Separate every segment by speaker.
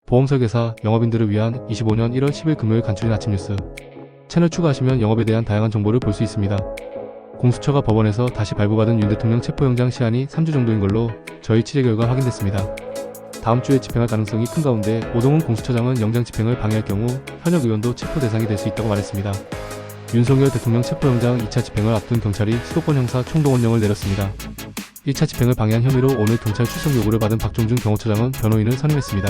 Speaker 1: 보험설계사, 영업인들을 위한 25년 1월 10일 금요일 간추린 아침 뉴스. 채널 추가하시면 영업에 대한 다양한 정보를 볼 수 있습니다. 공수처가 법원에서 다시 발부받은 윤 대통령 체포영장 시한이 3주 정도인 걸로 저희 취재 결과 확인됐습니다. 다음 주에 집행할 가능성이 큰 가운데 오동훈 공수처장은 영장 집행을 방해할 경우 현역 의원도 체포 대상이 될 수 있다고 말했습니다. 윤석열 대통령 체포영장 2차 집행을 앞둔 경찰이 수도권 형사 총동원령을 내렸습니다. 1차 집행을 방해한 혐의로 오늘 경찰 출석 요구를 받은 박종준 경호처장은 변호인을 선임했습니다.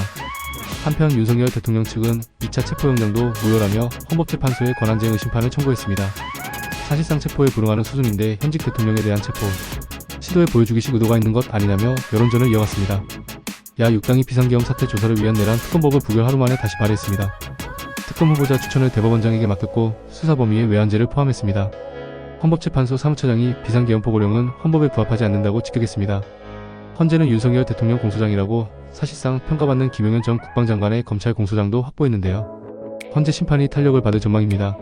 Speaker 1: 한편 윤석열 대통령 측은 2차 체포영장도 무효라며 헌법재판소에 권한쟁의 심판을 청구했습니다. 사실상 체포에 불응하는 수준인데 현직 대통령에 대한 체포 시도에 보여주기식 의도가 있는 것 아니냐며 여론전을 이어갔습니다. 야 6당이 비상계엄 사태 조사를 위한 내란 특검법을 부결 하루 만에 다시 발의했습니다. 특검 후보자 추천을 대법원장에게 맡겼고 수사 범위에 외환죄를 포함했습니다. 헌법재판소 사무처장이 비상계엄 포고령은 헌법에 부합하지 않는다고 직격했습니다. 헌재는 윤석열 대통령 공소장이라고 사실상 평가받는 김용현 전 국방장관의 검찰 공소장도 확보했는데요. 헌재 심판이 탄력을 받을 전망입니다.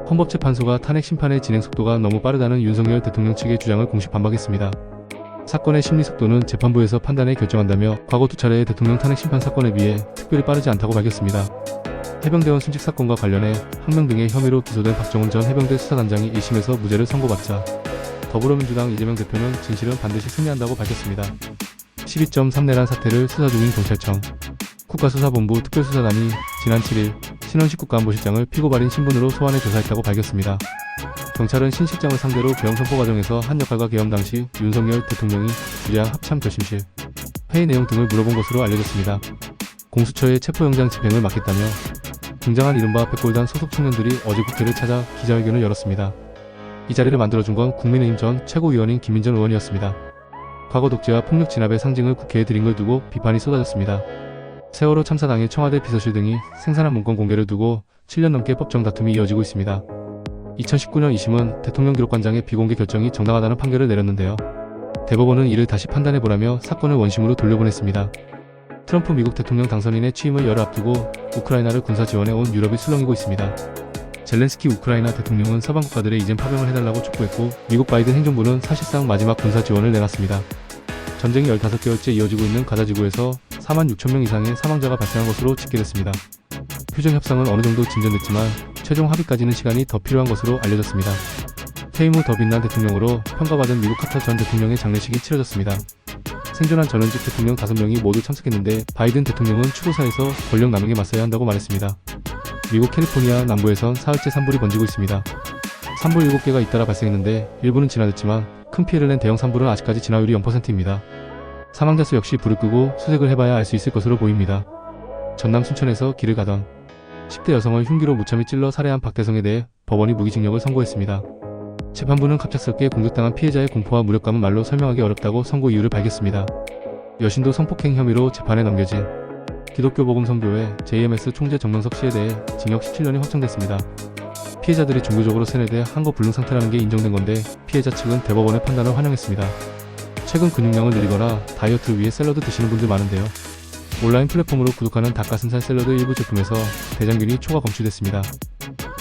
Speaker 1: 헌법재판소가 탄핵 심판의 진행 속도가 너무 빠르다는 윤석열 대통령 측의 주장을 공식 반박했습니다. 사건의 심리 속도는 재판부에서 판단해 결정한다며 과거 두 차례의 대통령 탄핵 심판 사건에 비해 특별히 빠르지 않다고 밝혔습니다. 해병대원 순직 사건과 관련해 항명 등의 혐의로 기소된 박정훈 전 해병대 수사단장이 1심에서 무죄를 선고받자 더불어민주당 이재명 대표는 진실은 반드시 승리한다고 밝혔습니다. 12.3 내란 사태를 수사 중인 경찰청 국가수사본부 특별수사단이 지난 7일 신원식 국가안보실장을 피고 발인 신분으로 소환해 조사했다고 밝혔습니다. 경찰은 신 실장을 상대로 계엄 선포 과정에서 한 역할과 계엄 당시 윤석열 대통령이 주재한 합참 결심실 회의 내용 등을 물어본 것으로 알려졌습니다. 공수처의 체포영장 집행을 막겠다며 등장한 이른바 백골단 소속 청년들이 어제 국회를 찾아 기자회견을 열었습니다. 이 자리를 만들어준 건 국민의힘 전 최고위원인 김민전 의원이었습니다. 과거 독재와 폭력 진압의 상징을 국회에 들인 걸 두고 비판이 쏟아졌습니다. 세월호 참사 당일 청와대 비서실 등이 생산한 문건 공개를 두고 7년 넘게 법정 다툼이 이어지고 있습니다. 2019년 2심은 대통령 기록관장의 비공개 결정이 정당하다는 판결을 내렸는데요. 대법원은 이를 다시 판단해보라며 사건을 원심으로 돌려보냈습니다. 트럼프 미국 대통령 당선인의 취임을 열흘 앞두고 우크라이나를 군사 지원해 온 유럽이 술렁이고 있습니다. 젤렌스키 우크라이나 대통령은 서방 국가들의 이젠 파병을 해달라고 촉구했고 미국 바이든 행정부는 사실상 마지막 군사 지원을 내놨습니다. 전쟁이 15개월째 이어지고 있는 가자 지구에서 4만 6천 명 이상의 사망자가 발생한 것으로 집계됐습니다. 휴전 협상은 어느 정도 진전됐지만 최종 합의까지는 시간이 더 필요한 것으로 알려졌습니다. 퇴임 후 더 빛난 대통령으로 평가받은 미국 카터 전 대통령의 장례식이 치러졌습니다. 생존한 전현직 대통령 5명이 모두 참석했는데 바이든 대통령은 추도사에서 권력 남용에 맞서야 한다고 말했습니다. 미국 캘리포니아 남부에선 사흘째 산불이 번지고 있습니다. 산불 7개가 잇따라 발생했는데 일부는 진화됐지만 큰 피해를 낸 대형 산불은 아직까지 진화율이 0%입니다. 사망자 수 역시 불을 끄고 수색을 해봐야 알 수 있을 것으로 보입니다. 전남 순천에서 길을 가던 10대 여성을 흉기로 무참히 찔러 살해한 박대성에 대해 법원이 무기징역을 선고했습니다. 재판부는 갑작스럽게 공격당한 피해자의 공포와 무력감은 말로 설명하기 어렵다고 선고 이유를 밝혔습니다. 여신도 성폭행 혐의로 재판에 넘겨진 기독교 복음선교회 JMS 총재 정명석 씨에 대해 징역 17년이 확정됐습니다. 피해자들이 종교적으로 세뇌돼 한거 불능 상태라는 게 인정된 건데 피해자 측은 대법원의 판단을 환영했습니다. 최근 근육량을 늘리거나 다이어트를 위해 샐러드 드시는 분들 많은데요. 온라인 플랫폼으로 구독하는 닭가슴살 샐러드 일부 제품에서 대장균이 초과 검출됐습니다.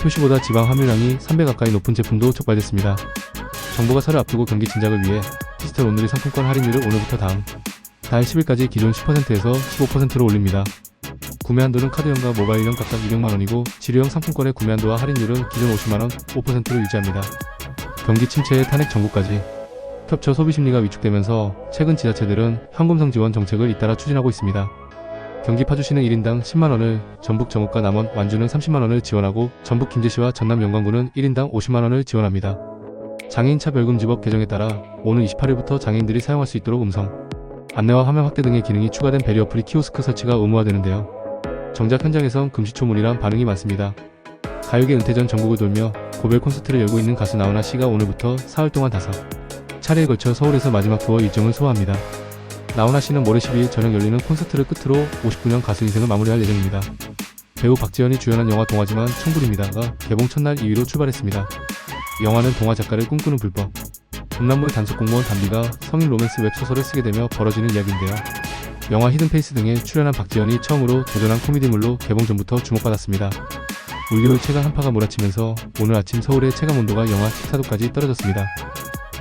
Speaker 1: 표시보다 지방 함유량이 3배 가까이 높은 제품도 적발됐습니다. 정부가 설을 앞두고 경기 진작을 위해 디지털 온누리 상품권 할인율을 오늘부터 다음 달 10일까지 기존 10%에서 15%로 올립니다. 구매 한도는 카드형과 모바일형 각각 200만원이고 지류형 상품권의 구매 한도와 할인율은 기존 50만원 5%로 유지합니다. 경기 침체의 탄핵 정부까지 겹쳐 소비심리가 위축되면서 최근 지자체들은 현금성 지원 정책을 잇따라 추진하고 있습니다. 경기 파주시는 1인당 10만원을, 전북 정읍과 남원, 완주는 30만원을 지원하고 전북 김제시와 전남 영광군은 1인당 50만원을 지원합니다. 장애인 차별금지법 개정에 따라 오는 28일부터 장애인들이 사용할 수 있도록 음성 안내와 화면 확대 등의 기능이 추가된 배리 어플이 키오스크 설치가 의무화되는데요. 정작 현장에선 금시초문이란 반응이 많습니다. 가요계 은퇴 전 전국을 돌며 고별 콘서트를 열고 있는 가수 나훈아 씨가 오늘부터 사흘 동안 5차례에 걸쳐 서울에서 마지막 투어 일정을 소화합니다. 나훈아 씨는 모레 12일 저녁 열리는 콘서트를 끝으로 59년 가수 인생을 마무리할 예정입니다. 배우 박지현이 주연한 영화 동화지만 천국입니다가 개봉 첫날 2위로 출발했습니다. 영화는 동화 작가를 꿈꾸는 불법 음란물 단속 공무원 담비가 성인 로맨스 웹소설을 쓰게 되며 벌어지는 이야기인데요. 영화 히든페이스 등에 출연한 박지현이 처음으로 도전한 코미디물로 개봉 전부터 주목받았습니다. 올겨울 체감 한파가 몰아치면서 오늘 아침 서울의 체감온도가 영하 14도까지 떨어졌습니다.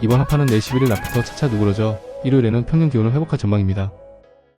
Speaker 1: 이번 한파는 내일 11일 낮부터 차차 누그러져 일요일에는 평년 기온을 회복할 전망입니다.